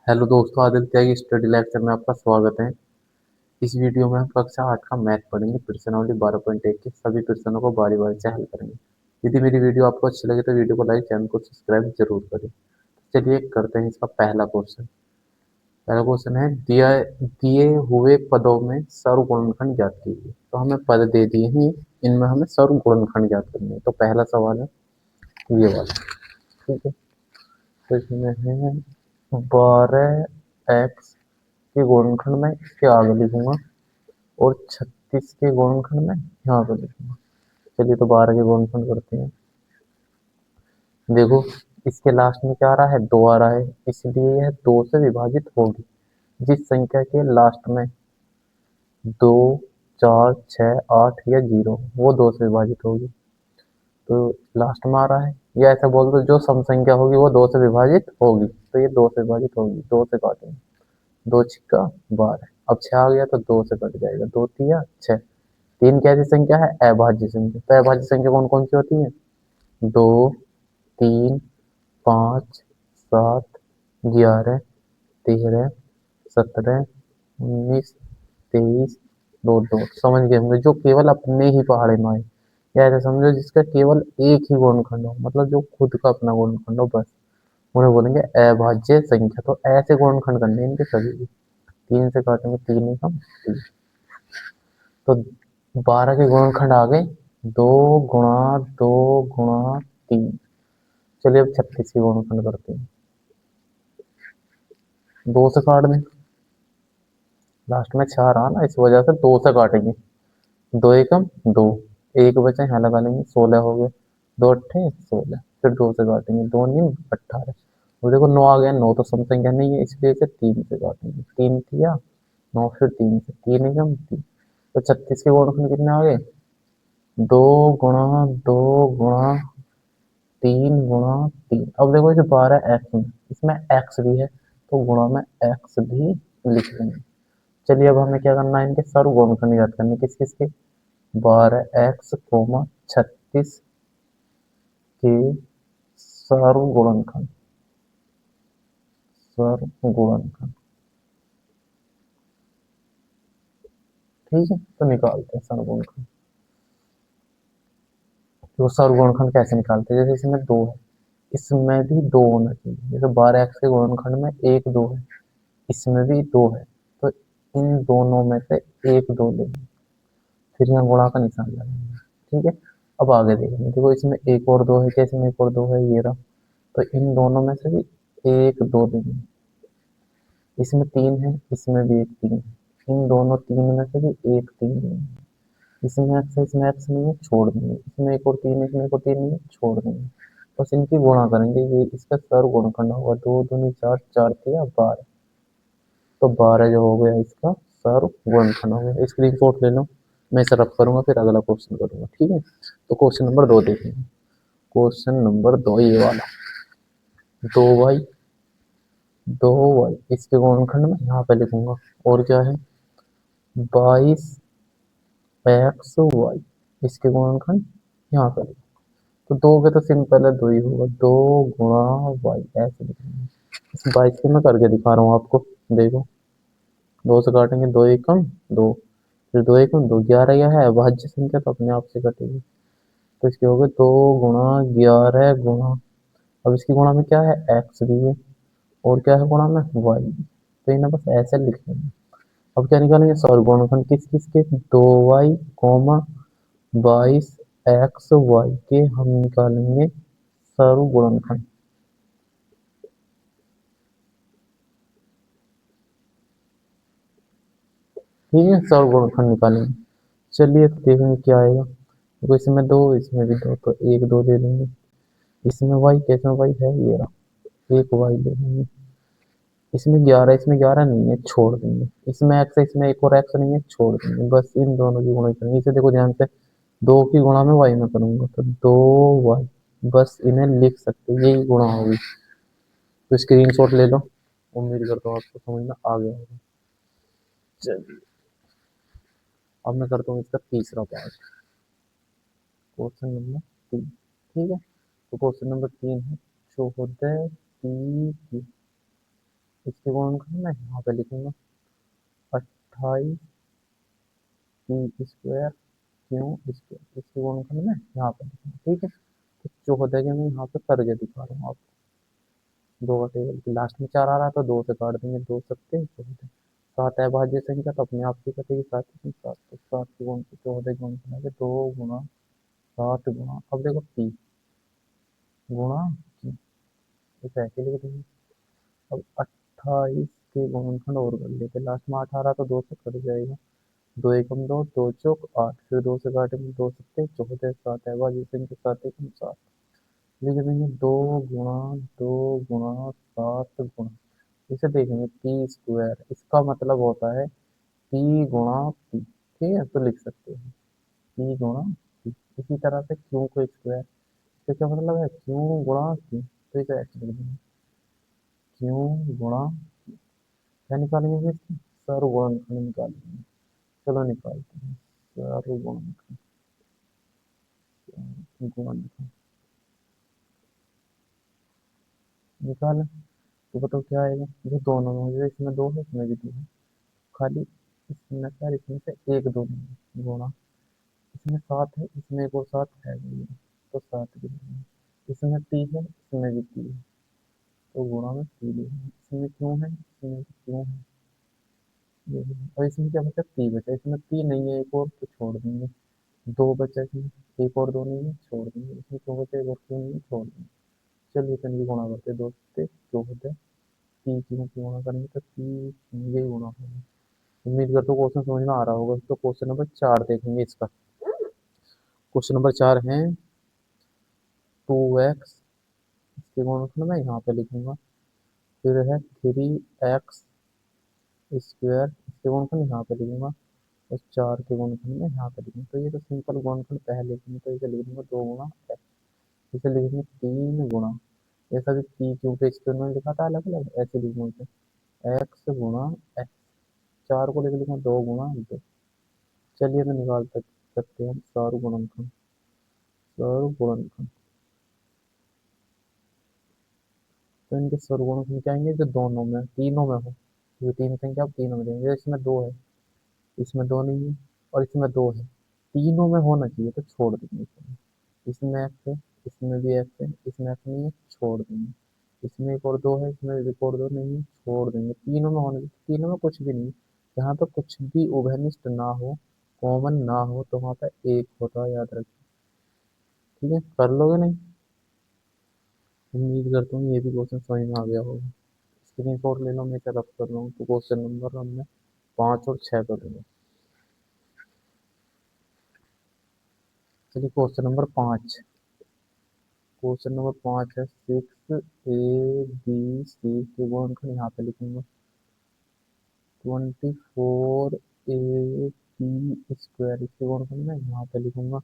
Hello दोस्तों, आदित्य की study lecture में आपका स्वागत है। इस वीडियो में हम कक्षा 8 का मैथ पढ़ेंगे। प्रश्नावली 12.1 के सभी प्रश्नों को बारी बारी से हल करेंगे। यदि मेरी वीडियो आपको अच्छी लगे तो वीडियो को लाइक, चैनल को सब्सक्राइब जरूर करें। चलिए करते हैं इसका पहला क्वेश्चन। पहला क्वेश्चन है, दिया दिए हुए पदों में सर्वगुणनखंड ज्ञात कीजिए। तो हमें पद दे दिए हैं, इनमें हमें सर्वगुणनखंड ज्ञात करनी है। तो पहला सवाल है ये वाला। ठीक है, तो इसमें है 12x के गुणनखंड में इसके आगे लिखूंगा और 36 के गुणनखंड में यहाँ पे लिखूंगा। चलिए तो 12 के गुणनखंड करते हैं। देखो, इसके लास्ट में क्या आ रहा है, 2 आ रहा है, इसलिए यह 2 से विभाजित होगी। जिस संख्या के लास्ट में 2, 4, 6, 8 या 0 वो 2 से विभाजित होगी। तो लास्ट में आ रहा है, या ऐसा बोल दो जो सम संख्या होगी वो 2 से विभाजित होगी। तो ये 2 से विभाजित होगी, 2 से काटेंगे। 2 छिक्का 12। अब 6 आ गया तो 2 से कट जाएगा, 2 तिया 6। 3 कैसी संख्या है, अभाज्य संख्या। तो अभाज्य संख्या कौन कौन सी होती है, 2, 3, 5, 7, 11, 13, 17, 19, 23, 2 2। समझ गए होंगे, जो केवल अपने ही पहाड़े में आए, या ऐसा समझो जिसका केवल एक ही गुणनखंड हो, मतलब जो खुद का अपना गुणनखंड हो, बस उन्हें बोलेंगे अभाज्य संख्या। तो ऐसे गुणनखंड करने हैं इनके सभी भी। 3 से काटेंगे, 3 ही कम 3। तो 12 के गुणनखंड आ गए, 2 गुणा 2 गुणा 3। चलिए अब 36 के गुणनखंड करते हैं। 2 से काट दें, लास्ट में 4 रहा ना, इस वजह से 2 से काटेंगे। 2 एकम 2, एक बचे यहाँ लगा लेंगे, 16 हो गए। 2 अट्ठे 16, फिर 2 से काटेंगे, 2 नीम 18। और देखो 9 आ गया, 9 तो सम संख्या नहीं है, इसलिए इसे 3 से काटेंगे। 3 किया 9, फिर 3 से, 3 एकम 3। तो 36 के गुणनखंड कितने आ गए, 2 गुणा 2 गुणा 3 गुणा 3। अब देखो इसे 12x में, इसमें x भी है तो गुणा में x भी लिख लेंगे। चलिए अब हमें क्या करना है, इनके सर्वगुणनखंड ज्ञात करने। किस किस के, 12x 36 के सर्वगुणनखंड। सर्वगुणनखंड ठीक है, तो निकालते हैं सर्वगुणनखंड। तो सर्वगुणनखंड कैसे निकालते हैं, जैसे इसमें 2 है, इसमें भी 2 होना चाहिए। जैसे 12x के गुणनखंड में 1 2 है, इसमें भी 2 है, तो इन दोनों में से 1 2 लेंगे, फिर यहाँ गुणा का निशान लगाएंगे। ठीक है, अब आगे देखेंगे। देखो इसमें 1 और 2 है, क्या इसमें 1 और 2 है, ये रहा। तो इन दोनों में से भी 1 2 लेंगे। इसमें 3 है, इसमें भी एक 3 है, इन दोनों 3 में से भी एक 3 लेंगे। इसमें x है, इसमें x नहीं है, छोड़ देंगे। इसमें एक और 3 है, इसमें एक और 3 नहीं है, छोड़ देंगे। बस इनकी गुणा करेंगे, ये इसका सर्वगुणनखंड होगा। 2 दूनी 4, 4 तिया 12। तो 12 जो हो गया इसका सर्वगुणनखंड हो गया। स्क्रीनशॉट ले लो, मैं इसे रब करूंगा, फिर अगला क्वेश्चन करूंगा। ठीक है, तो क्वेश्चन नंबर 2 देखेंगे। क्वेश्चन नंबर 2 ये वाला, 2y 2y इसके गुणनखंड में यहाँ पे लिखूंगा। और क्या है, 22x y इसके गुणनखंड यहाँ पे लिखूंगा। तो 2 के तो सिंपल है, 2 ही होगा। 2 गुणा y ऐसे लिखेंगे। इस 22 के मैं करके दिखा रहा हूँ आपको, देखो। 2 से काटेंगे, 2 एकम 2, फिर 2 एकम 2, 11 यह है अभाज्य संख्या तो अपने आप से कटेगी। तो इसके हो गए 2 गुणा 11 गुणा, अब इसकी गुणा में क्या है, एक्स भी है, और क्या है गुणा में, वाई। तो इन्हें बस ऐसे लिख लेंगे। अब क्या निकालेंगे, सर्वगुणनखंड किस किस के, 2y कॉमा 22x y के हम निकालेंगे सर्वगुणनखंड। ठीक है, सर्वगुणनखंड निकालेंगे। चलिए तो देखेंगे क्या आएगा। तो इसमें 2, इसमें भी 2, तो 1 2 ले लेंगे। इसमें y, कैसे y है, ये रहा, एक y ले लेंगे। इसमें 11, इसमें 11 नहीं है, छोड़ देंगे। इसमें x है, इसमें एक और x नहीं है, छोड़ देंगे। बस इन दोनों की गुणा करेंगे। इसे देखो ध्यान से, 2 की गुणा में y में करूंगा तो 2y, बस इन्हें लिख सकते हैं, यही गुणा होगी। तो स्क्रीन शॉट ले लो, उम्मीद करता हूँ आपको समझ में आ गया होगा। चलिए अब मैं करता हूँ इसका तीसरा पार्ट, क्वेश्चन नंबर 3। ठीक है, तो क्वेश्चन नंबर 3 है, 14 की इसके गुणनखंड मैं यहाँ पे लिखूंगा 28 की स्क्वायर क्यों स्क्वायर, इसके गुणनखंड में यहाँ पे लिखूंगा। ठीक है, तो 14 के मैं यहाँ पे करके दिखा रहा हूँ आपको। दो का टेबल लास्ट में 4 आ रहा है तो 2 से काट देंगे, 2 सत्ते 14। 7 है भाज्य संख्या तो अपने आप से कटेगी, 7 7 तो 7 के गुण 14 गुण बनाएंगे 2 गुणा 7 गुणा, अब देखो पी गुणा की, इसे ऐसे लिख देंगे। अब 28 के गुणनखंड और कर लेते, लास्ट में 8 आ रहा तो 2 से कट जाएगा, 2 एकम 2, 2 चौक 8, फिर 2 से काटेंगे 2 सत्ते 14, 7 है भाज्य संख्या 7 एकम 7, लिख देंगे 2 गुणा 7 गुणा, इसे देखेंगे पी स्क्वायर, इसका मतलब होता है पी गुणा पी। ठीक है, तो लिख सकते हैं पी गुणा पी। इसी तरह से क्यू को स्क्वायर, इसका क्या मतलब है क्यू गुणा क्यू, तो इसे ऐसे लिख देंगे क्यू गुणा, क्या निकालेंगे फिर इसकी सर्वगुणनखंड निकालेंगे। चलो निकालते हैं सर्वगुणनखंड, गुणनखंड निकालें तो बताओ क्या आएगा, ये दोनों में मुझे, इसमें 2 है इसमें भी 2 है, खाली इसमें सर इसमें से एक 2 नहीं है, गुणा इसमें 7 है इसमें एक और 7 है भी, तो 7 भी नहीं है, इसमें पी है इसमें भी पी है, तो गुणा में पी भी है, इसमें क्यों है इसमें भी क्यों है, ये भी है। और इसमें क्या बचा पी बचा, इसमें पी नहीं है एक और तो छोड़ देंगे, 2 बचा इसमें, एक और 2 नहीं है छोड़ देंगे, इसमें क्यों बचा एक और क्यों नहीं है छोड़ देंगे। चलिए तो इनकी गुणा करते हैं, 2 से 14, पी क्यों की गुणा करेंगे तो पी यही गुणा होगा। उम्मीद करता हूँ क्वेश्चन समझ में आ रहा होगा, तो क्वेश्चन नंबर 4 देखेंगे इसका। क्वेश्चन नंबर 4 है 2x, इसके गुणनखंड मैं यहाँ पे लिखूंगा, फिर है 3x स्क्वायर, इसके गुणनखंड यहाँ पे लिखूंगा, और 4 के गुणनखंड में यहाँ पे लिखूंगा। तो ये तो सिंपल गुणनखंड पहले लिखेंगे, तो इसे लिख दूंगा 2 गुणा x, इसे लिखेंगे 3 गुणा, ऐसा भी पी क्यू पे स्क्वायर में लिखा था अलग अलग, ऐसे लिखूंगा एक्स गुणा एक्स, 4 को लेकर लिखूंगा 2 गुणा 2। चलिए तो निकाल सकते हैं सर्वगुणनखंड, सर्वगुणनखंड, तो इनके सर्वगुणनखंड क्या आएंगे जो दोनों में तीनों में हो, ये 3 संख्या आप तीनों में देंगे, इसमें 2 है इसमें 2 नहीं है और इसमें 2 है, तीनों में होना चाहिए तो छोड़ देंगे इसमें, इसमें एक्स है इसमें भी एक्स है, इसमें एक्स नहीं है छोड़ देंगे, इसमें एक और 2 है इसमें एक और 2 नहीं है छोड़ देंगे, तीनों में होने चाहिए, तीनों में कुछ भी नहीं, जहाँ पर कुछ भी उभयनिष्ठ ना हो, कॉमन ना हो, तो वहाँ पर एक होता है, याद रखिए। ठीक है, कर लोगे नहीं, उम्मीद करता हूँ ये भी क्वेश्चन समझ में आ गया होगा। स्क्रीनशॉट ले लो, मैं क्या रब कर रहा हूँ, तो क्वेश्चन नंबर हमने 5 और 6 कर लूँगा। चलिए क्वेश्चन नंबर 5, क्वेश्चन नंबर 5 है 6 ए बी सी के गुणनखंड यहाँ पे लिखूंगा 24 ए बी स्क्वायर, इसके गुणनखंड में यहाँ पे लिखूंगा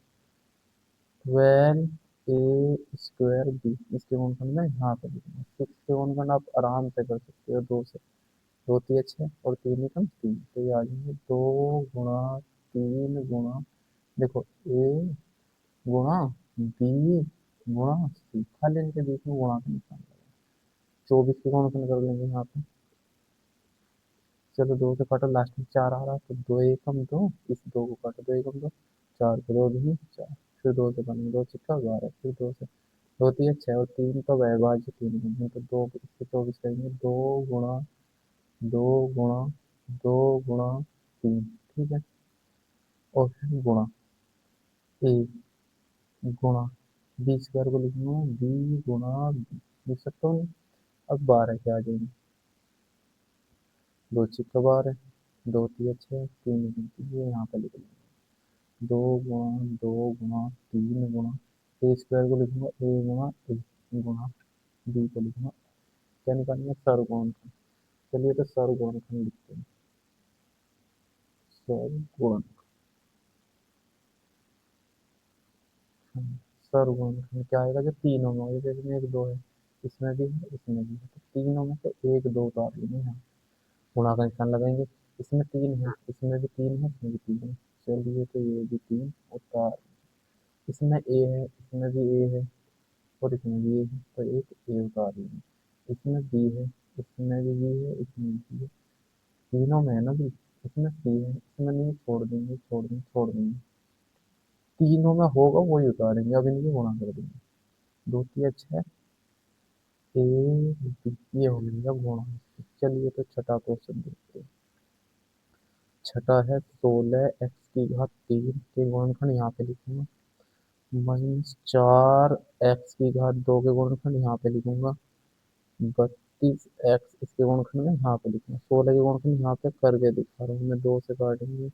12 ए स्क्वायर बी, इसके गुणनखंड में यहाँ पे लिखूंगा 6 के गुणनखंड आप आराम से कर सकते हो, 2 से 2 तिया 6 और 3 एकम 3, तो ये आ जाएंगे 2 गुणा 3 गुणा, देखो ए गुणा बी गुणा सी, खाली इनके बीच में गुणा का निशान लगा, 24 के गुणनखंड कर लेंगे यहाँ पे। चलो 2 से काटो, लास्ट में 4 आ रहा है तो 2 एकम 2, इस 2 को काटो 2 एकम 2, 4 को 2 दूनी 4, फिर 2 से बनेंगे 2 छिक्का 12, फिर 2 से 2 तिया 6 और 3 तो अविभाज्य 3 बनेंगे, तो 2 इससे 24 करेंगे 2 गुणा 2 गुणा 2 गुणा 3, ठीक है, और फिर गुणा ए गुणा बी स्क्वायर को लिखूंगा बी गुणा बी, लिख सकता हूँ। अब 12 के आ जाएंगे, 2 छिक्का 12, 2 तिया 6, 3 ये यहाँ पे लिख लेंगे 2 गुणा 2 गुणा 3 गुणा, ए स्क्वायर को लिखूंगा ए गुणा ए गुणा बी को लिखूंगा, क्या निकालेंगे सर्वगुणनखंड। चलिए तो सर्वगुणनखंड लिखते हैं, सर्वगुणनखंड, सर्वगुणनखंड क्या आएगा जो तीनों में होगा, जैसे इसमें एक 2 है इसमें भी है इसमें भी है, तो तीनों में से एक 2 उतार लेंगे यहाँ, गुणा का निशान लगाएंगे, इसमें 3 है इसमें भी 3 है इसमें भी 3 है, चलिए तो ये भी 3 उतार, इसमें ए है इसमें भी ए है और इसमें भी ए है, तो एक ए उतार लेंगे, इसमें बी है इसमें भी बी है, इसमें भी है, तीनों में है ना बी। इसमें सी है, इसमें नहीं, छोड़ देंगे, छोड़ देंगे, छोड़ देंगे। तीनों में होगा वही उतारेंगे, अब इनकी गुणा कर देंगे। दो तिया छः, एक बी, ये हो गया गुणा। चलिए तो छठा क्वेश्चन देखते हैं। छठा है 16 x की घात 3 के गुणनखंड यहाँ पे लिखूंगा, -4 x की घात 2 के गुणनखंड यहाँ पे लिखूंगा, 32 x इसके गुणनखंड में यहाँ पे लिखूंगा। 16 के गुणनखंड यहाँ पे करके दिखा रहा हूँ मैं, 2 से काटेंगे,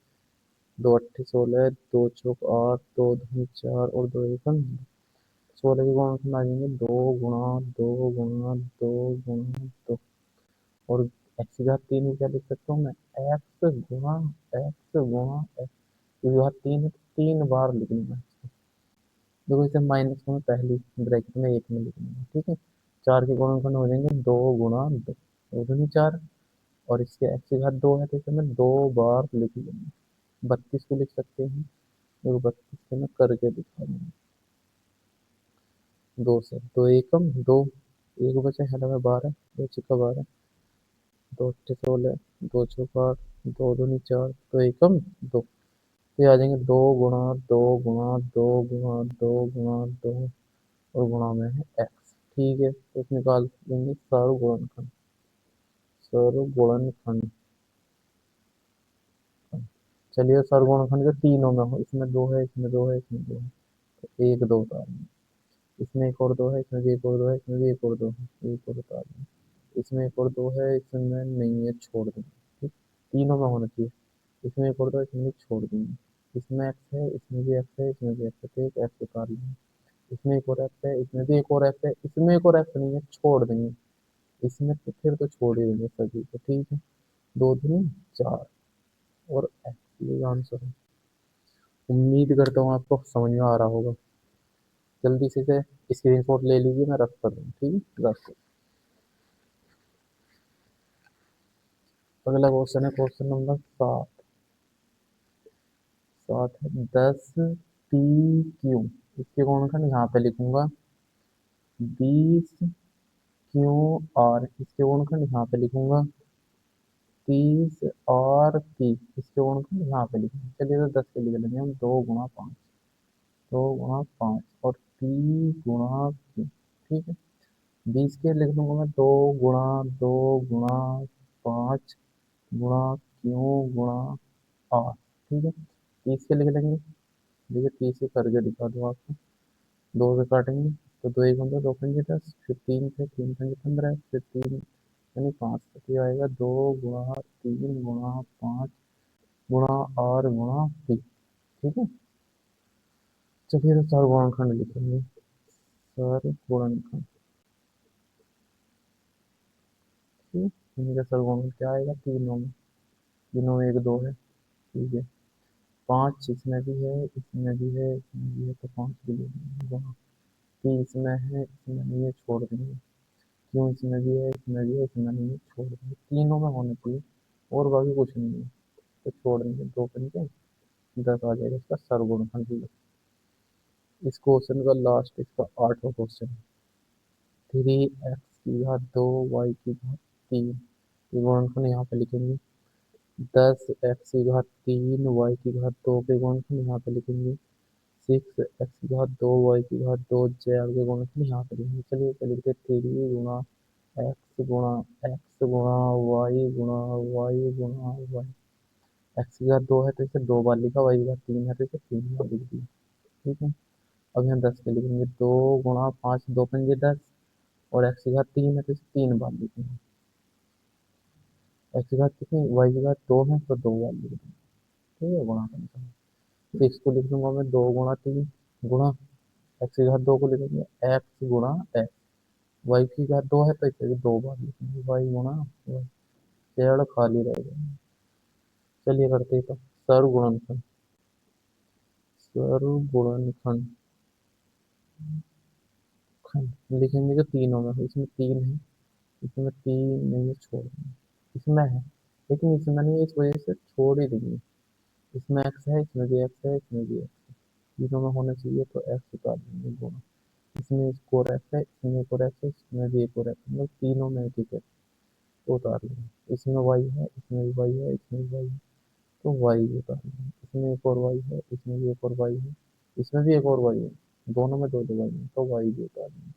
2 8 16, 2 चौक 8, 2 दूनी 4 और 2 एकम। 16 के गुणनखंड आ जाएंगे 2 गुणा 2 गुणा 2 गुणा 2, और एक्स की घात 3 को क्या लिख सकता हूँ मैं, x की घात 3 है तो 3 बार लिख लूंगा। देखो इसे माइनस को मैं पहली ब्रैकेट में 1 में लिख लूंगा, ठीक है। 4 के गुणनखंड हो जाएंगे 2 गुणा 2, 2 दूनी 4, और इसके एक्स की घात 2 है तो इसे मैं 2 बार लिख लूंगा। 32 को लिख सकते हैं, देखो 32 से मैं करके दिखा दूंगा। 2 से 2 एकम 2, एक बचे है लगा 12, 2 छिक्का 12, 2 8 16, 2 चौक 8, 2 दूनी 4, 2 एकम 2। ये आ जाएंगे 2 गुणा 2 गुणा 2 गुणा 2 गुणा 2, और गुणा में है एक्स, ठीक है। तो इसमें निकाल देंगे सर्वगुणनखंड, सर्वगुणनखंड। चलिए सर्वगुणनखंड जो तीनों में हो, इसमें 2 है, इसमें 2 है, इसमें 2 है, तो 1 2 उतार देंगे। इसमें एक और 2 है, इसमें भी एक और 2 है, इसमें भी एक और 2 है, एक और उतार देंगे। इसमें एक और 2 है, इसमें नहीं है, छोड़ देंगे, ठीक। तीनों में होना चाहिए। इसमें एक और 2 है, इसमें भी छोड़ देंगे। इसमें एक्स है, इसमें भी एक्स है, इसमें भी एक्स है, तो एक एक्स उतार लेंगे। इसमें एक और एक्स है, इसमें भी एक और एक्स है, इसमें एक और एक्स नहीं है, छोड़ देंगे। इसमें तो फिर तो छोड़ ही देंगे सभी को, ठीक है। 2 दूनी 4, और एक्स ये आंसर है। उम्मीद करता हूँ आपको समझ में आ रहा होगा। जल्दी से स्क्रीनशॉट ले लीजिए, मैं रख कर दूँ, ठीक है, रख। अगला क्वेश्चन है क्वेश्चन नंबर 7। 7 है 10 p q, इसके गुणनखंड यहाँ पे लिखूंगा, 20 q r इसके गुणनखंड यहाँ पे लिखूंगा, 30 r p इसके गुणनखंड यहाँ पे लिखूंगा। चलिए तो 10 के लिख लेंगे हम, 2 गुणा 5, 2 गुणा 5 और p गुणा q, ठीक है। 20 के लिख लूंगा मैं, 2 गुणा 2 गुणा 5 गुणा क्यू गुणा आर, ठीक है। 30 के लिख लेंगे, देखिए 30 से करके दिखा दूँ आपको। 2 से काटेंगे तो 2 एक होंगे, 2 पंजे 10, फिर 3 से, 3 पंजे 15, फिर 3 यानी 5, तो ये आएगा 2 गुणा 3 गुणा 5 गुणा आर गुणा टी, ठीक है। चलिए तो सर गुणनखंड लिखेंगे, सर गुणनखंड, ठीक है। इनका सर गुणनखंड क्या आएगा, तीनों में, तीनों में 1 2 है, ठीक है। 5 इसमें भी है, इसमें भी है, इसमें भी है, तो 5 भी ले लेंगे गुणा। 3 इसमें है, इसमें नहीं है, छोड़ देंगे। क्यों, इसमें भी है, इसमें भी है, इसमें नहीं है, छोड़ देंगे। तीनों में होना चाहिए, और बाकी कुछ नहीं है, तो छोड़ देंगे। 2 पंजे 10 आ जाएगा इसका सर्वगुणनखंड। इस क्वेश्चन का लास्ट, इसका 8वां क्वेश्चन है। 3 x की घात 2 y की घात 3, ये गुणनखंड यहाँ पे लिखेंगे। 10 x की घात 3 y की घात 2 के गुणनखंड यहाँ पे लिखेंगे। 6 x की घात 2 y की घात 2 z के गुणनखंड यहाँ पे लिखेंगे। चलिए तो लिखते 3 गुणा x गुणा x गुणा y गुणा y। x की घात 2 है तो इसे 2 बार लिखा, y की घात 3 है तो इसे 3 बार लिख दिया, ठीक है। अब यहाँ 10 के लिखेंगे, 2 गुणा 5, 2 पंजे 10, और x की घात 3 है तो इसे 3 बार लिखेंगे। x की घात कितनी, y की घात 2 है तो 2 बार लिख देंगे, ठीक है। गुणा करना है, 6 को लिख लूंगा मैं, 2 गुणा 3 गुणा, x की घात 2 को लिखेंगे x गुणा x, y की घात 2 है तो इसे भी 2 बार लिखेंगे, y गुणा y, पेड़ खाली रह जाएगा। चलिए करते हैं तो सर्वगुणनखंड, सर्वगुणनखंड खंड लिखेंगे जो तीनों में है। इसमें 3 है, इसमें 3 नहीं है, छोड़ देंगे। इसमें है लेकिन इसमें नहीं है, इस वजह से छोड़ ही देंगे। इसमें एक्स है, इसमें भी एक्स है, इसमें भी एक्स है, तीनों में होना चाहिए तो एक्स उतार देंगे गुणा। इसमें एक और एक्स है, इसमें एक और एक्स है, इसमें भी एक और एक्स है, मतलब तीनों में एक ही है, तो उतार लेंगे। इसमें वाई है, इसमें भी वाई है, इसमें भी वाई है, तो वाई भी उतार लेंगे। इसमें एक और वाई है, इसमें भी एक और वाई है, इसमें भी एक और वाई है, दोनों में दो दो वाई है, तो वाई भी उतार लेंगे।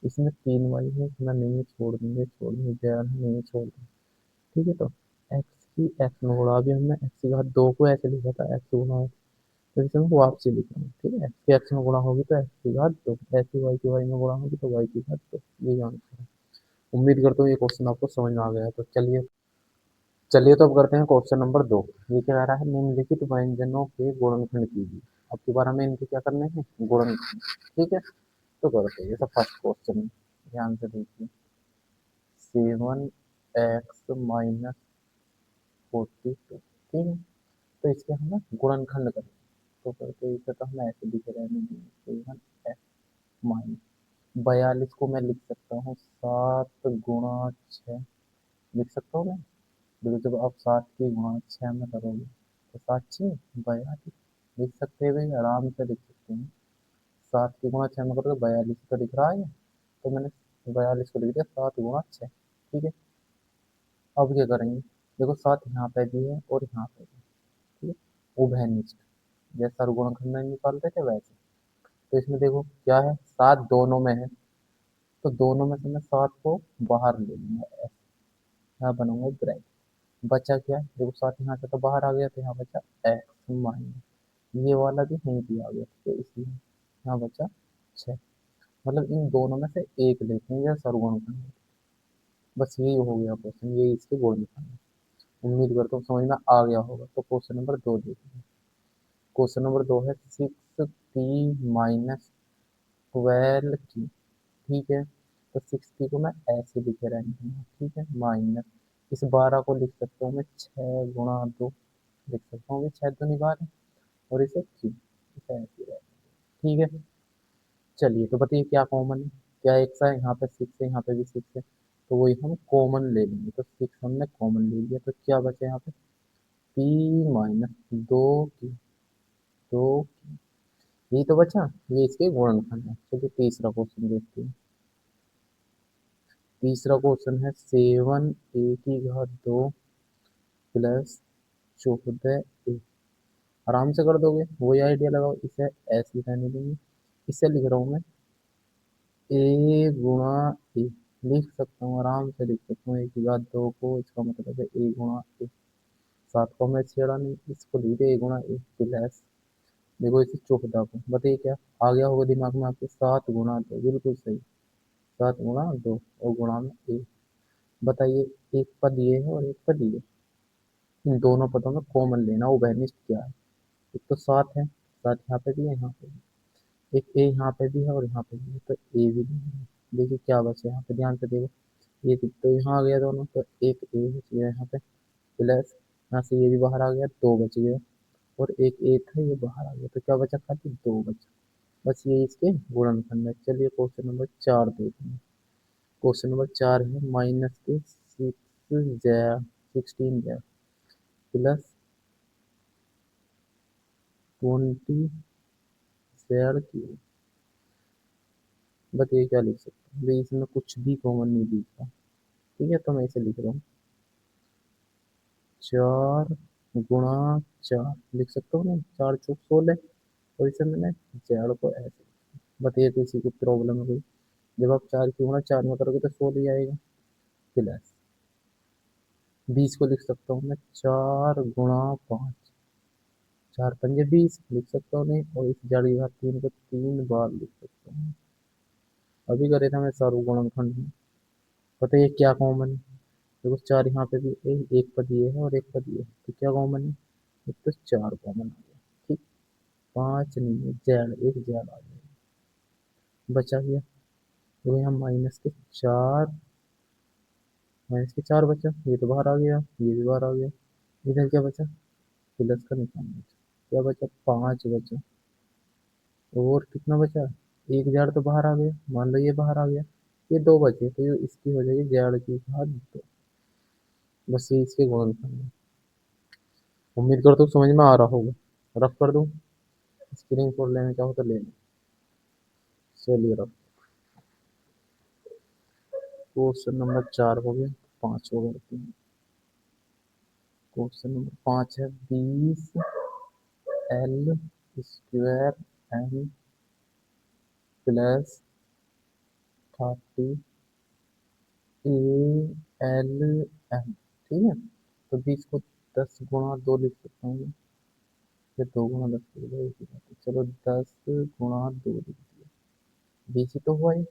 इसमें तीन वाई है, इसमें नहीं है, छोड़ देंगे, ज़्यादा नहीं है, छोड़ देंगे। ठीक है, तो एक्स की एक्स में गुणा, अभी हमने एक्स की घात दो को ऐसे लिखा था, एक्स गुणा, तो इसे हम वापसी लिख रहे हैं। ठीक है, एक्स की एक्स में गुणा होगी तो एक्स की घात दो, ऐसी वाई की वाई में गुणा होगी तो वाई की घात दो, यही आंसर है। उम्मीद करता हूँ ये क्वेश्चन आपको समझ में आ गया है। तो चलिए चलिए तो अब करते हैं क्वेश्चन नंबर 2। ये क्या कह रहा है, निम्नलिखित व्यंजनों के गुणनखंड कीजिए। अब की बार हमें इनके क्या करने हैं, गुणनखंड। ठीक है, तो करते हैं। ये तो फर्स्ट क्वेश्चन है, ध्यान से देखिए। 7x - 42, ठीक है, तो इसके हमें गुणनखंड करना है। तो करते हैं, इसे तो हम ऐसे लिख रहे हैं, 7x - 42 को मैं लिख सकता हूँ 7 × 6, लिख सकता हूँ मैं। देखो जब आप 7 की गुणा 6 में करोगे तो 7×6 = 42, लिख सकते हैं भाई, आराम से लिख सकते हैं। 7 की गुणा 6 में करोगे 42 तो दिख रहा है, तो मैंने 42 को लिख दिया 7 × 6। ठीक है, अब क्या करेंगे, देखो 7 यहाँ पे भी है और यहाँ पे भी। ठीक है, उभयनिष्ठ, जैसा गुणनखंड में निकालते थे वैसे। तो इसमें देखो क्या है, 7 दोनों में है, तो दोनों में से मैं 7 को बाहर ले लूंगा, ऐसे यहाँ बनाऊंगा ब्रैकेट। बचा क्या, देखो 7 यहाँ से तो बाहर आ गया, तो यहाँ बचा एक्स माइनस, ये वाला भी यहीं पे आ गया, तो इसलिए यहाँ बचा 6। मतलब इन दोनों में से एक लेते हैं, या सर्वगुणनखंड है। बस यही हो गया क्वेश्चन, यही इसके गुणनखंड है। उम्मीद करता हूँ समझ में आ गया होगा। तो क्वेश्चन नंबर 2 देखिए। क्वेश्चन नंबर 2 है 6p - 12 की। ठीक है, तो 6p को मैं ऐसे लिख रहा हूँ। ठीक है, माइनस, इस 12 को लिख सकता हूँ मैं 6 × 2, लिख सकता हूँ, 6 दूनी 12, और इसे q, इसे ऐसे रहेगा। ठीक है, चलिए तो बताइए क्या कॉमन है, क्या एक सा है, यहाँ पे 6 है, यहाँ पे भी 6 है, तो वही हम कॉमन ले लेंगे। तो 6 हमने कॉमन ले लिया, तो क्या बचा यहाँ पे, p - 2q, यही तो बचा, ये इसके गुणनखंड है। चलिए तीसरा क्वेश्चन देखते हैं। तीसरा क्वेश्चन है 7a² प्लस 14a। आराम से कर दोगे, वही आइडिया लगाओ, इसे ऐसे रहने देंगे। इसे लिख रहा हूँ मैं a × a, लिख सकता हूँ, आराम से लिख सकता हूँ, 1 की घात 2 को, इसका मतलब है a × a। 7 को मैं छेड़ा नहीं, इसको लिख दिया a × a प्लस, देखो इसे 14 को, बताइए क्या आ गया होगा दिमाग में आपके, 7 × 2, बिल्कुल सही, 7 × 2 और गुणा में a। बताइए, एक पद ये है और एक पद ये, इन दोनों पदों में कॉमन लेना, वो वैनिस्ट क्या है। एक तो 7 है, 7 यहाँ पे भी है, यहाँ पे भी, एक ए यहाँ पे भी है और यहाँ पे भी है, तो ए भी नहीं है। देखिए क्या बचा यहाँ पे, ध्यान से देखो, ये तो यहाँ आ गया दोनों, तो एक ए बच गया यहाँ पे, प्लस यहाँ से ये भी बाहर आ गया, 2 बच गया, और एक ए था ये बाहर आ गया, तो क्या बचा, खाली 2 बचा। बस ये इसके गुणनखंड है। चलिए क्वेश्चन नंबर 4 देखते हैं। क्वेश्चन नंबर 4 है -16 प्लस 20 z³। बताइए क्या लिख सकते हैं भाई, इसमें कुछ भी कॉमन नहीं दिख रहा। ठीक है, तो मैं इसे लिख रहा हूँ 4 × 4, लिख सकता हूँ ना, 4×4 = 16, और इसे मैंने जेड को ऐसे। बताइए किसी को प्रॉब्लम है कोई, जब आप 4 की गुणा 4 में करोगे तो 16 ही आएगा, प्लस 20 को लिख सकता हूँ मैं 4 × 5, 4×5 = 20, लिख सकता हूँ नहीं, और इस जड़ की घात 3 को 3 बार लिख सकता हूँ। अभी करे था मैं सर्वगुणनखंड में। बताइए क्या कॉमन है, देखो 4 यहाँ पे भी है, एक पद ये है और एक पद ये है, तो क्या कॉमन है, एक तो 4 कॉमन आ गया। ठीक, 5 नहीं है, जेड, एक जेड आ गया, बचा गया, तो यहाँ -4 बचा, ये तो बाहर आ गया, ये भी बाहर आ गया, इधर क्या बचा, प्लस का निशान बचा, क्या बचा, 5 बचा, और कितना बचा, एक जेड तो बाहर आ गया, मान लो ये बाहर आ गया, ये 2 बचे, तो ये इसकी हो जाएगी जेड की घात 2। बस ये इसके गुणनखंड है। उम्मीद करता हूँ समझ में आ रहा होगा। रफ कर दूँ, स्क्रीन शॉट लेना चाहो तो ले लो। चलिए रफ, क्वेश्चन नंबर 4 हो गया। 5 को करते हैं। क्वेश्चन नंबर 5 है 20 L square M plus 30 A L M. ठीक है, तो 20 को 10 गुणा 2 लिख सकता हूँ मैं, फिर 2 गुणा 10 लिख दिया, एक ही बात है। चलो 10 गुणा 2 लिख दिया, 20 ही तो हुआ है।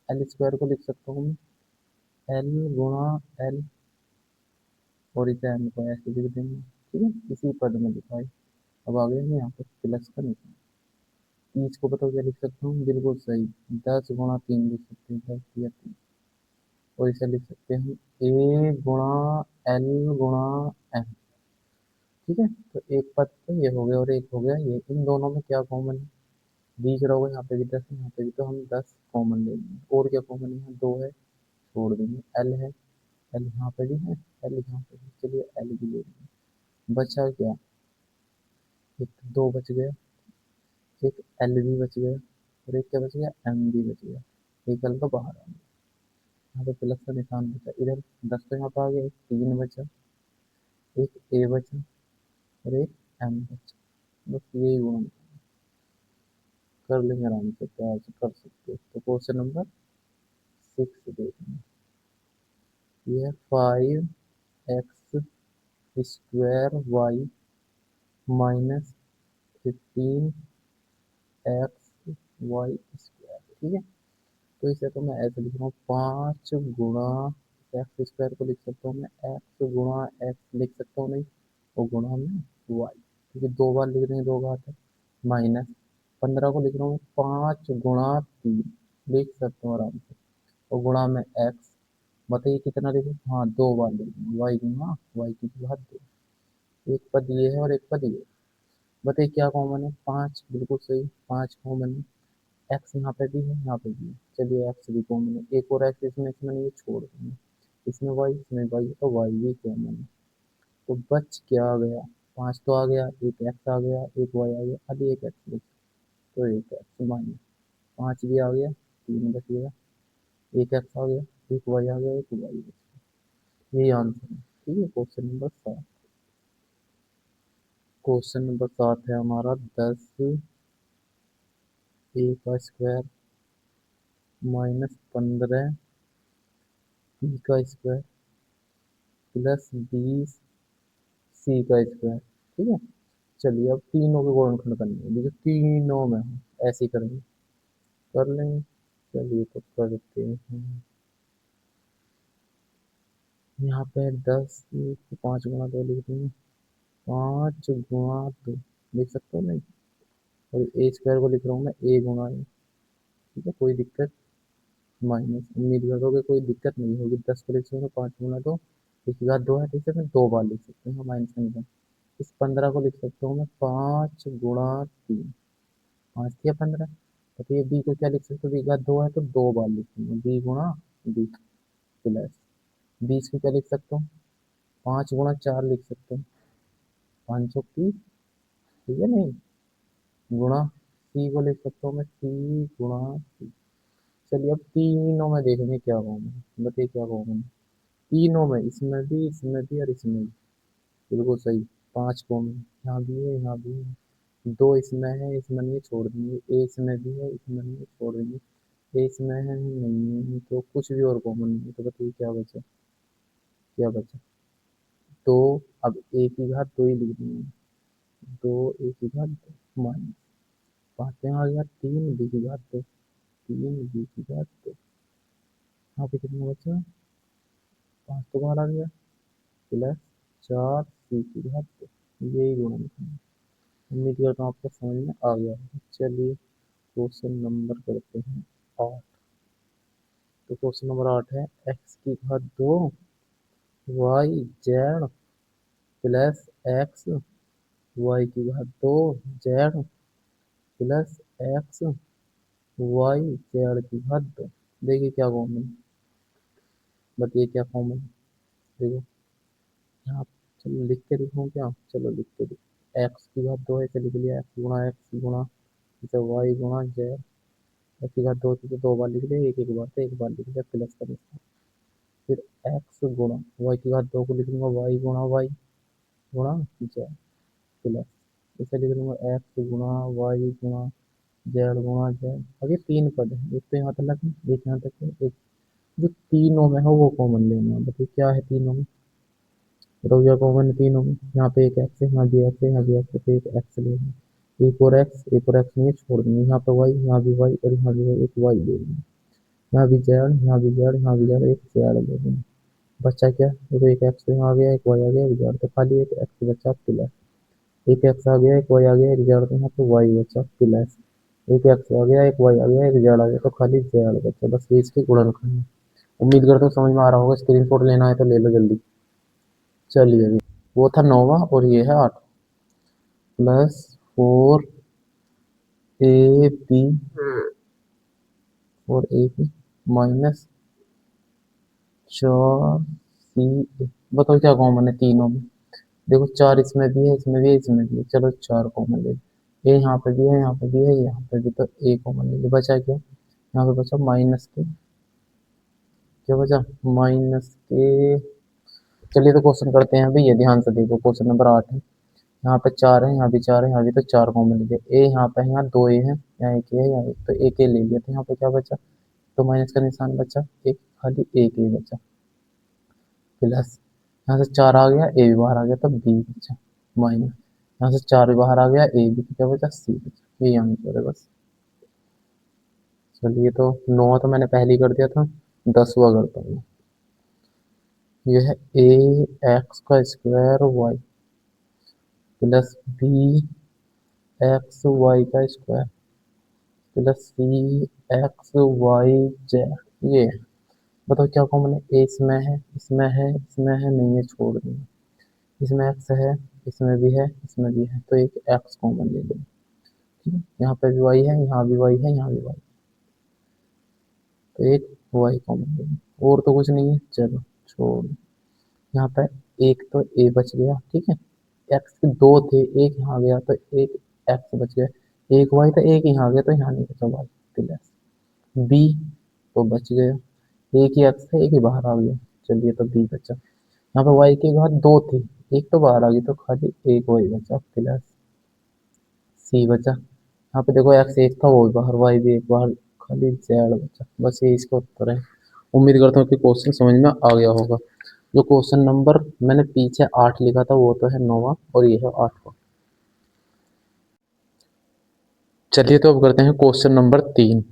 एल स्क्वायर को लिख सकता हूँ मैं एल गुणा एल, और इसे एम को ऐसे लिख देंगे। ठीक है, इसी पद में लिखा है। अब आ गया मैं यहाँ पर प्लस का निशान। 30 को बताओ क्या लिख सकता हूँ, बिल्कुल सही, 10 गुणा 3 लिख सकते हैं, 10 या 3। और इसे लिख सकते हैं ए गुणा एल गुणा एम। ठीक है, तो एक पद तो ये हो गया और एक हो गया ये, इन दोनों में क्या कॉमन है, 20 रहोगे, यहाँ पे भी 10 है, यहाँ पे भी, तो हम 10 कॉमन ले लेंगे। और क्या कॉमन है, यहाँ 2 है, छोड़ देंगे, एल है, एल यहाँ पे भी है, एल यहाँ पे भी, चलिए एल भी ले लेंगे। बचा क्या, एक 2 बच गया, एक एल भी बच गया, और एक क्या बच गया, एम भी बच गया। एक एल तो बाहर आ गया, यहाँ पे प्लस का निशान बचा इधर, 10 तो यहाँ पे आ गया, एक 3 बचा, एक ए बचा, और एक एम बचा। बस यही गुण कर लेंगे आराम से, प्यार से कर सकते हो। तो क्वेश्चन नंबर 6 देखना, ये है 5x square Y minus 15x Y square. ठीक है, तो इसे तो मैं ऐसे लिख रहा हूँ, 5 गुणा एक्स स्क्वायर को लिख सकता हूँ मैं एक्स गुणा एक्स लिख सकता हूँ, नहीं, और गुणा में वाई, क्योंकि 2 बार लिख देंगे, 2 घात है, माइनस 15 को लिख रहा हूँ 5 गुणा 3 लिख सकता हूँ आराम से, और गुणा में एक्स। बताइए कितना लिखूँ, हाँ 2 बार लिख दूंगा, वाई गुणा वाई की घात 2। एक पद ये है और एक पद ये है। बताइए क्या कॉमन है, 5, बिल्कुल सही, 5 कॉमन है। एक्स यहाँ पे भी है, यहाँ पे भी है, चलिए एक्स भी कॉमन है, एक और एक्स इसमें ये छोड़ देंगे, इसमें वाई, इसमें वाई, तो वाई भी कॉमन है। तो बच क्या आ गया, 5 तो आ गया, एक एक्स आ गया, एक वाई आ गया, अभी एक एक्स बच, तो एक एक्स माइनस 5 भी आ गया, 3 बच गया, एक एक्स आ गया, एक वाई आ गया, एक वाई बच गया। यही आंसर है। ठीक है, क्वेश्चन नंबर 7। क्वेश्चन नंबर 7 है हमारा 10 ए का स्क्वायर माइनस 15 बी का स्क्वायर प्लस 20 सी का स्क्वायर। ठीक है, चलिए अब तीनों के गुणनखंड करने हैं, देखिए तीनों में हम ऐसे ही करेंगे, कर लेंगे। चलिए तो करते हैं, यहाँ पे 10 को 5 गुणा 2 लिख देंगे, 5 गुणा 2 लिख सकते हो, नहीं, और ए स्क्वायर को लिख रहा हूँ मैं ए गुणा ए। ठीक है, कोई दिक्कत, माइनस, उम्मीद करोगे कोई दिक्कत नहीं होगी। 10 को लिख सकते हो 5 गुणा 2, इसके बाद 2 है, ठीक है, मैं 2 बार लिख सकते हैं माइनस का निशान। इस 15 को लिख सकता हूँ मैं 5 गुणा 3, 5 या 15। तो ये बी को क्या लिख सकते हो, बी का 2 है तो 2 बार लिखूंगा, बी गुणा बी प्लस 20 को क्या लिख सकता हूँ, 5 गुणा 4 लिख सकता हूँ, 530। ठीक है, नहीं, गुणा सी को लिख सकता हूँ मैं सी गुणा सी। चलिए अब तीनों में देखेंगे क्या कॉमन है, बताइए क्या कॉमन है तीनों में, इसमें भी और इसमें भी, बिल्कुल सही, 5 कॉमन, यहाँ भी है, यहाँ भी है, 2 इसमें है, इसमें नहीं है, छोड़ देंगे, ए इसमें भी है, इसमें नहीं है, छोड़ देंगे, ए इसमें है, नहीं है, तो कुछ भी और कॉमन नहीं है, तो बताइए क्या बचा, क्या बचा, तो अब ए की घात 2 ही लिख देंगे, 2 ए की घात 2 माइनस 5 यहाँ आ गया, 3 बी की घात 2, 3 बी की घात 2, यहाँ पे कितना बचा, 5 तो बाहर आ गया, प्लस 4 सी की घात 2, यही गुणन है। उम्मीद करता हूँ आपको समझ में आ गया होगा। चलिए क्वेश्चन नंबर करते हैं 8। तो क्वेश्चन नंबर 8 है एक्स की घात 2 Y Z plus X Y की घात 2 Z plus X Y Z की घात 2। देखिए क्या कॉमन है, बताइए क्या कॉमन है, देखो यहाँ, चलो लिख के दिखाऊँ क्या, चलो लिख के दिख, एक्स की घात 2 ऐसे लिख लिया, एक्स गुणा जैसे वाई गुणा जेड, एक्स की घात 2 थी तो 2 बार लिख लिया, एक एक बार तो एक बार लिख लिया, प्लस का निशान, फिर एक्स गुणा वाई की घात 2 को लिख लूंगा वाई गुणा वाई गुणा जेड प्लस, इसे लिख लूंगा एक्स गुणा वाई गुणा जेड गुणा जेड। अब ये 3 पद है, एक तो यहाँ तक है, एक यहाँ तक है, एक जो तीनों में है वो कॉमन लेना है। बताइए क्या है तीनों में, बताओ क्या कॉमन है तीनों में। यहाँ पे एक एक्स है, यहाँ भी एक्स है, यहाँ भी एक्स है, तो एक एक्स लेना है, एक और एक्स नहीं है, छोड़ देंगे। यहाँ पे वाई, यहाँ भी वाई और यहाँ भी वाई, एक वाई ले लेंगे। यहाँ भी जेड, यहाँ भी जेड, यहाँ भी जेड, एक जेड ले लेंगे। बच्चा क्या, देखो एक एक्स यहाँ आ गया, एक वाई आ गया, एक जेड, तो खाली एक एक्स बचा प्लस, एक एक्स आ गया, एक वाई आ गया, एक जेड, तो यहाँ पे वाई बचा प्लस, एक एक्स आ गया, एक वाई आ गया, एक जेड आ गया, तो खाली जेड बचा। बस ये इसके गुणनखंड है। उम्मीद करता हूँ समझ में आ रहा होगा। स्क्रीनशॉट लेना है तो ले लो जल्दी। चलिए अभी वो था 9वां और ये है 8 प्लस 4ab और ए बी माइनस 4c। बताओ क्या कॉमन है तीनों में। देखो 4 इसमें भी है, इसमें भी है, इसमें भी है, चलो 4 कॉमन ले लो। ए यहाँ पे भी है, यहाँ पे भी है, यहाँ पे भी, तो ए कॉमन ले लो। बचा क्या, यहाँ पे बचा माइनस के, क्या बचा माइनस के। चलिए तो क्वेश्चन करते हैं भैया, ध्यान से देखो क्वेश्चन नंबर 8 है। यहाँ पे 4 है, यहाँ भी 4 है, यहाँ भी, तो 4 कॉमन लीजिए। ए यहाँ पे है, यहाँ 2 ए है, यहाँ एक ए है, यहाँ एक, तो एक ए ले लिया, तो यहाँ पे क्या बचा, तो माइनस का निशान बचा, एक खाली एक ए बचा प्लस, यहाँ से 4 आ गया, ए भी बाहर आ गया, तो बी बचा माइनस, यहाँ से 4 भी बाहर आ गया, ए भी, तो क्या बचा सी बचा। ये आंसर है बस। चलिए तो 9 तो मैंने पहले ही कर दिया था, 10वां करता हूँ। ये है ए एक्स का square Y plus B X Y का square plus C X Y Z. ये है। बताओ क्या कॉमन है, ए इसमें है, इसमें है, इसमें है, नहीं है, छोड़ देंगे। इसमें एक्स है, इसमें भी है, इसमें भी है, तो एक एक्स कॉमन ले लो। ठीक है, यहाँ पे भी वाई है, यहाँ भी वाई है, यहाँ भी वाई, तो एक वाई कॉमन ले लो। और तो कुछ नहीं है, चलो छोड़। यहाँ पे एक तो ए बच गया, ठीक है, एक्स के 2 थे, एक यहाँ गया, तो एक एक्स बच गया, एक वाई तो एक यहाँ गया, तो यहाँ नहीं बचा वाई प्लस बी, तो बच गया, एक ही एक्स है, एक ही बाहर आ गया, चलिए तो बी बचा। यहाँ पे वाई के बाद 2 थे, एक तो बाहर आ गई, तो खाली एक वाई बचा प्लस सी बचा। यहाँ पे देखो एक्स एक था, वो भी बाहर, वाई भी एक बाहर, खाली जेड बचा। बस ये इसका उत्तर है। उम्मीद करता हूँ कि क्वेश्चन समझ में आ गया होगा। जो क्वेश्चन नंबर मैंने पीछे 8 लिखा था वो तो है 9वां और ये है 8वां। चलिए तो अब करते हैं क्वेश्चन नंबर 3।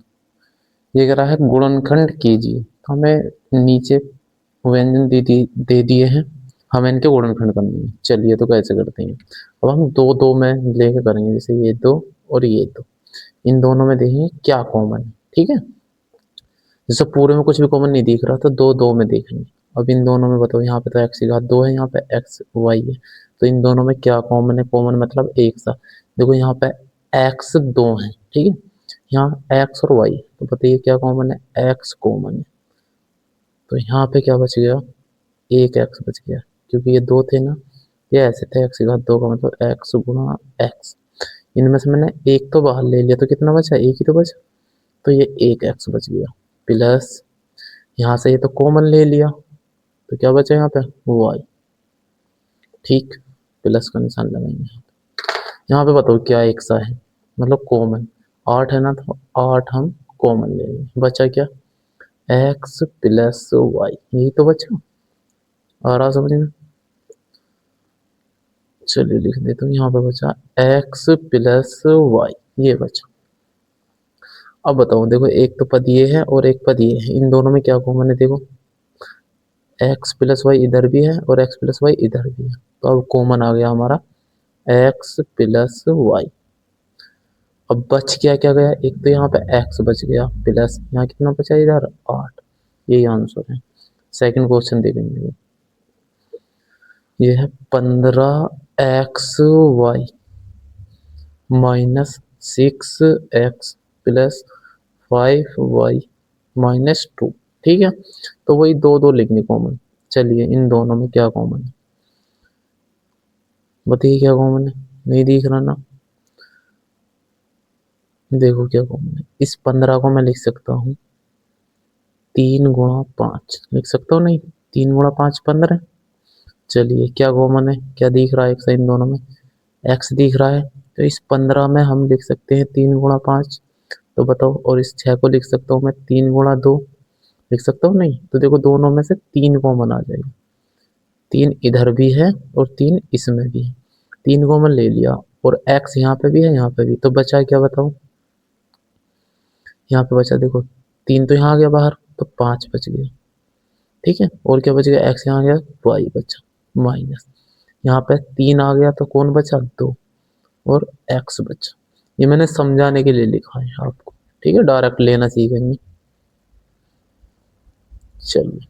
ये कह रहा है गुणनखंड कीजिए। तो हमें नीचे व्यंजन दे दिए हैं, हमें इनके गुणनखंड करने हैं। चलिए तो कैसे करते हैं। अब हम दो दो में लेके करेंगे, जैसे ये 2 और ये 2, इन दोनों में देखेंगे क्या कॉमन है। ठीक है, जैसे पूरे में कुछ भी कॉमन नहीं दिख रहा तो दो दो में देखेंगे। अब इन दोनों में बताओ, यहाँ पे तो एक्स की घात 2 है, यहाँ पे एक्स वाई है, तो इन दोनों में क्या कॉमन है। कॉमन मतलब एक सा। देखो यहाँ पे एक्स 2 है, ठीक है, यहाँ एक्स और वाई, तो बताइए क्या कॉमन है, एक्स कॉमन है, तो यहाँ पे क्या बच गया, एक एक्स बच गया, क्योंकि ये 2 थे ना, ये ऐसे थे, एक्स की घात 2 का मतलब एक्स गुणा एक्स। इनमें से मैंने एक तो बाहर ले लिया, तो कितना बचा, एक ही तो बचा, तो ये एक एक्स बच गया प्लस, यहाँ से ये तो कॉमन ले लिया, तो क्या बचा यहाँ पे वाई, ठीक, प्लस का निशान लगाएंगे। यहाँ पे बताओ क्या एक सा है, मतलब कॉमन, 8 है ना, तो 8 हम कॉमन ले लेंगे। बचा क्या, एक्स प्लस वाई, यही तो बचा। आ रहा समझ में, चलिए लिख देता हूँ, यहाँ पे बचा एक्स प्लस वाई, ये बचा। अब बताओ, देखो एक तो पद ये है और एक पद ये है, इन दोनों में क्या कॉमन है, देखो एक्स प्लस वाई इधर भी है और एक्स प्लस वाई इधर भी है, तो अब कॉमन आ गया हमारा एक्स प्लस वाई। अब बच क्या क्या गया, एक तो यहाँ पे एक्स बच गया प्लस, यहाँ कितना बचा इधर 8, यही आंसर है। सेकंड क्वेश्चन देखेंगे, ये है 15x Y minus 6x plus 5y minus 2। ठीक है, तो वही दो दो लिखने कॉमन। चलिए इन दोनों में क्या कॉमन है, बताइए क्या कॉमन है, नहीं दिख रहा ना, देखो क्या कॉमन है। इस 15 को मैं लिख सकता हूँ 3 गुणा 5 लिख सकता हूँ नहीं, 3 गुणा 5 15। चलिए क्या कॉमन है, क्या दिख रहा है एक इन दोनों में, एक्स दिख रहा है। तो इस 15 में हम लिख सकते हैं 3 गुणा 5, तो बताओ। और इस 6 को लिख सकता हूँ मैं 3 गुणा 2, लिख सकता हूँ नहीं। तो देखो दोनों में से 3 कॉमन आ जाएगा, 3 इधर भी है और 3 इसमें भी है, 3 कॉमन ले लिया। और एक्स यहाँ पे भी है यहाँ पे भी, तो बचा क्या बताओ, यहाँ पे बचा देखो 3 तो यहाँ आ गया बाहर, तो 5 बच गया। ठीक है, और क्या बच गया, एक्स यहाँ आ गया, वाई बचा माइनस, यहाँ पे 3 आ गया तो कौन बचा 2, और एक्स बचा। ये मैंने समझाने के लिए लिखा है आपको, ठीक है, डायरेक्ट लेना सीखेंगे। चलिए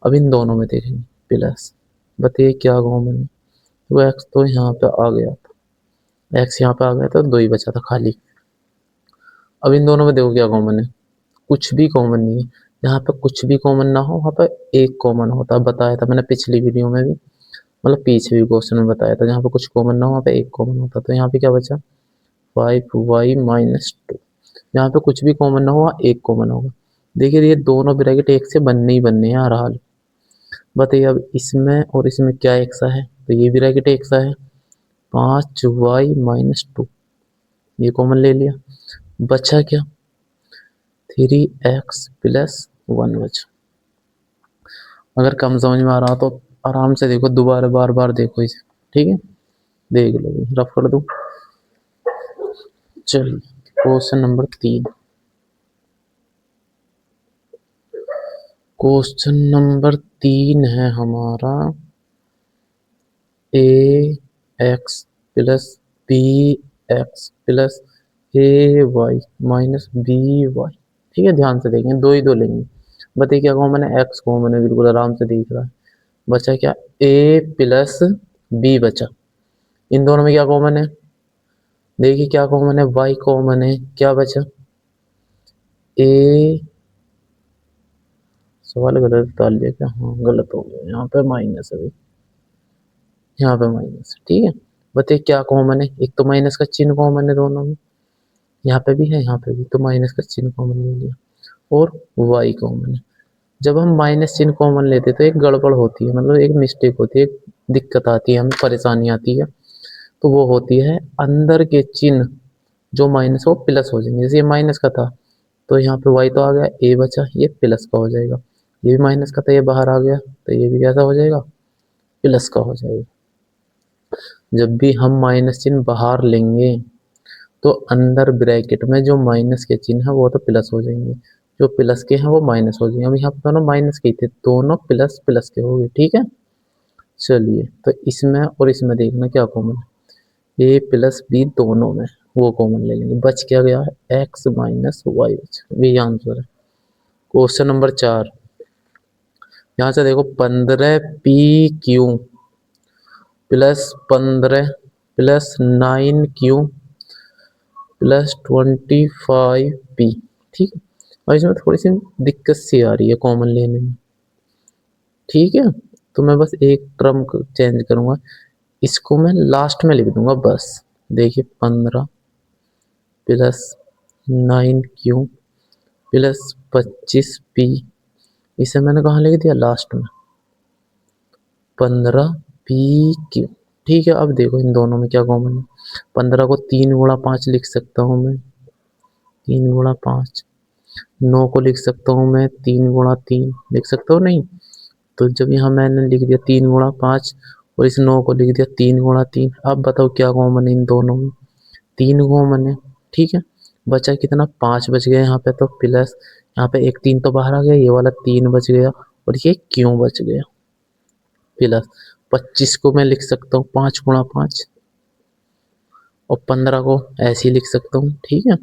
अब इन दोनों में देखेंगे प्लस, बताइए क्या कॉमन है। तो एक्स तो यहाँ पे आ गया था, एक्स यहाँ पे आ गया था, 2 ही बचा था खाली। अब इन दोनों में देखो क्या कॉमन है, कुछ भी कॉमन नहीं है। यहाँ पे कुछ भी कॉमन ना हो, वहाँ पे एक कॉमन होता है, बताया था मैंने पिछली वीडियो में भी, मतलब पीछे भी क्वेश्चन में बताया था। जहाँ पे कुछ कॉमन ना हो वहाँ पे एक कॉमन होता, तो यहाँ पे क्या बचा 5y-2। यहाँ पे कुछ भी कॉमन ना हो वहाँ एक कॉमन होगा। देखिए ये दोनों ब्रैकेट एक से बनने ही बनने हैं यार हाल। बताइए अब इसमें और इसमें क्या एक सा है, तो ये ब्रैकेट एक सा है, 5y-2, ये कॉमन ले लिया। बचा क्या, 3x+1 बचा। अगर कम समझ में आ रहा तो आराम से देखो, दोबारा बार बार देखो इसे, ठीक है, देख लो, रफ कर दो। चलिए क्वेश्चन नंबर 3, क्वेश्चन नंबर 3 है हमारा, ax+b x+ay-by। ठीक है, ध्यान से देखेंगे, दो ही दो लेंगे। बताइए क्या कॉमन है, एक्स कॉमन है, बिल्कुल आराम से दिख रहा है। बचा क्या, a+b बचा। इन दोनों में क्या कॉमन है, देखिए क्या कॉमन है, y कॉमन है, क्या बचा a, सवाल गलत डाल दिया क्या, हाँ गलत हो गया, यहाँ पे माइनस है, यहाँ पे माइनस, ठीक है। बताइए क्या कॉमन है, एक तो माइनस का चिन्ह कॉमन है दोनों में, यहाँ पे भी है यहाँ पे भी, तो माइनस का चिन्ह कॉमन ले लिया। और y कॉमन है। जब हम माइनस चिन्ह कॉमन लेते हैं तो एक गड़बड़ होती है, मतलब एक मिस्टेक होती है, एक दिक्कत आती है, हमें परेशानी आती है। तो वो होती है अंदर के चिन्ह जो माइनस हो प्लस हो जाएंगे। जैसे ये माइनस का था तो यहाँ पे y तो आ गया, a बचा, ये प्लस का हो जाएगा। ये भी माइनस का था, ये बाहर आ गया, तो ये भी कैसा हो जाएगा, प्लस का हो जाएगा। जब भी हम माइनस चिन्ह बाहर लेंगे तो अंदर ब्रैकेट में जो माइनस के चिन्ह है वो तो प्लस हो जाएंगे, जो प्लस के हैं वो माइनस हो जाएंगे। अब यहाँ पे दोनों माइनस के थे, दोनों प्लस प्लस के हो गए, ठीक है। चलिए तो इसमें और इसमें देखना क्या कॉमन है, a+b दोनों में, वो कॉमन ले लेंगे। बच क्या गया, x-y बच, ये आंसर है। क्वेश्चन नंबर 4, यहाँ से देखो 15pq +15 + 9q +25p, ठीक है। और इसमें थोड़ी सी दिक्कत सी आ रही है कॉमन लेने में, ठीक है। तो मैं बस एक टर्म चेंज करूंगा, इसको मैं लास्ट में लिख दूंगा बस। देखिए 15 + 9q +25p, इसे मैंने कहाँ लिख दिया, लास्ट में, 15pq, ठीक है। अब देखो इन दोनों में क्या कॉमन है, 15 को 3 गुणा 5 लिख सकता हूँ मैं, 3 गुणा 5। 9 को लिख सकता हूँ मैं 3 गुणा 3, लिख सकता हूँ नहीं। तो जब यहाँ मैंने लिख दिया 3 गुणा 5 और इस 9 को लिख दिया 3 गुणा 3, अब बताओ क्या कॉमन है इन दोनों में, 3 कॉमन है, ठीक है। बचा कितना, 5 बच गया यहाँ पे, तो प्लस यहाँ पे एक 3 तो बाहर आ गया, ये वाला 3 बच गया, और ये क्यों बच गया, प्लस 25 को मैं लिख सकता हूँ 5 गुणा 5, और 15 को ऐसे ही लिख सकता हूँ, ठीक है।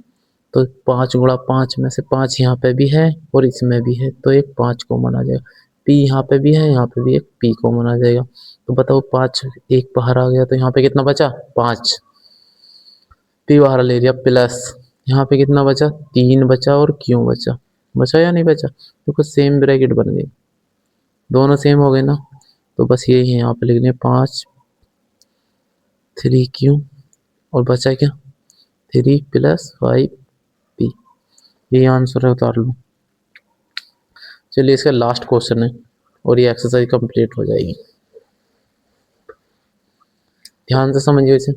तो 5 गुणा 5 में से 5 यहाँ पे भी है और इसमें भी है, तो एक 5 कॉमन आ जाएगा। p यहाँ पे भी है, यहाँ पे भी एक p कॉमन आ जाएगा। तो बताओ 5 एक बाहर आ गया, तो यहाँ पे कितना बचा 5, p बाहर ले लिया, प्लस यहाँ पे कितना बचा 3 बचा, और क्यों बचा, बचा या नहीं बचा, देखो सेम ब्रैकेट बन गई, दोनों सेम हो गए ना। तो बस यही है, यहाँ पे लिख लें 5 3q, और बचा क्या 3 + 5p, ये आंसर है, उतार लो। चलिए इसका लास्ट क्वेश्चन है और ये एक्सरसाइज कंप्लीट हो जाएगी। ध्यान से समझिए इसे।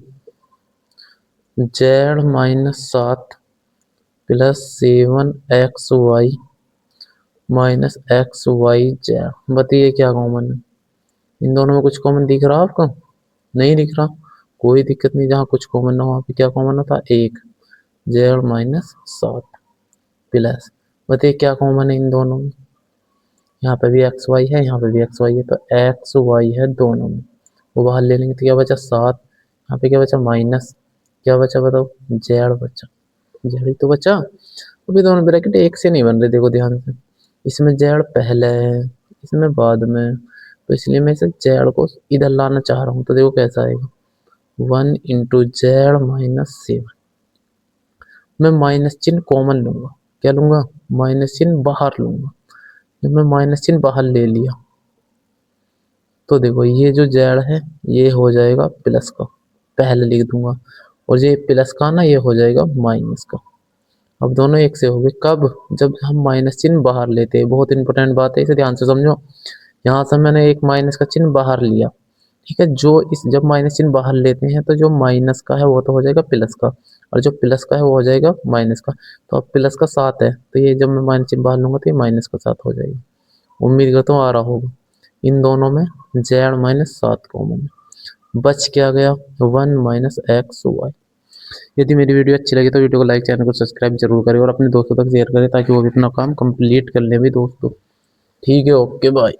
z-7 plus 7xy minus XYZ, बताइए क्या कॉमन है। इन दोनों में कुछ कॉमन दिख रहा आपको? नहीं दिख रहा, कोई दिक्कत नहीं, जहाँ कुछ कॉमन ना हो वहाँ पे क्या कॉमन होता है? 1। z-7 प्लस, बताइए क्या कॉमन है इन दोनों में? यहाँ पे भी एक्स वाई है, यहाँ पे भी एक्स वाई है, तो एक्स वाई है दोनों में, वो बाहर ले लेंगे तो क्या बचा? 7। यहाँ पे क्या बचा? माइनस, क्या बचा बताओ? जेड बचा, जेड ही तो बचा। अभी दोनों ब्रैकेट एक से नहीं बन रहे, देखो ध्यान से, इसमें जेड पहले है, इसमें बाद में, तो इसलिए मैं इसे जेड को इधर लाना चाह रहा हूँ, तो देखो कैसा आएगा, 1 इंटू जेड माइनस 7। मैं माइनस चिन्ह कॉमन लूंगा, क्या लूंगा? माइनस चिन्ह बाहर लूंगा। जब मैं माइनस चिन्ह बाहर ले लिया तो देखो ये जो जेड है ये हो जाएगा प्लस का, पहले लिख दूंगा, और ये प्लस का ना ये हो जाएगा माइनस का। अब दोनों एक से हो गए कब? जब हम माइनस चिन्ह बाहर लेते हैं। बहुत इंपॉर्टेंट बात है, इसे ध्यान से समझो। यहाँ से मैंने एक माइनस का चिन्ह बाहर लिया, ठीक है, जो इस जब माइनस चिन्ह बाहर लेते हैं तो जो माइनस का है वो तो हो जाएगा प्लस का, और जो प्लस का है वो हो जाएगा माइनस का। तो अब प्लस का 7 है, तो ये जब मैं माइनस चिन्ह बाहर लूंगा तो ये माइनस का 7 हो जाएगा। उम्मीद करता हूँ आ रहा होगा। इन दोनों में z-7 कॉमन है, बच क्या गया? 1 माइनस XY। यदि मेरी वीडियो अच्छी लगी तो वीडियो को लाइक, चैनल को सब्सक्राइब जरूर करें और अपने दोस्तों तक शेयर करें ताकि वो भी अपना काम कंप्लीट कर ले भी दोस्तों। ठीक है, ओके बाय।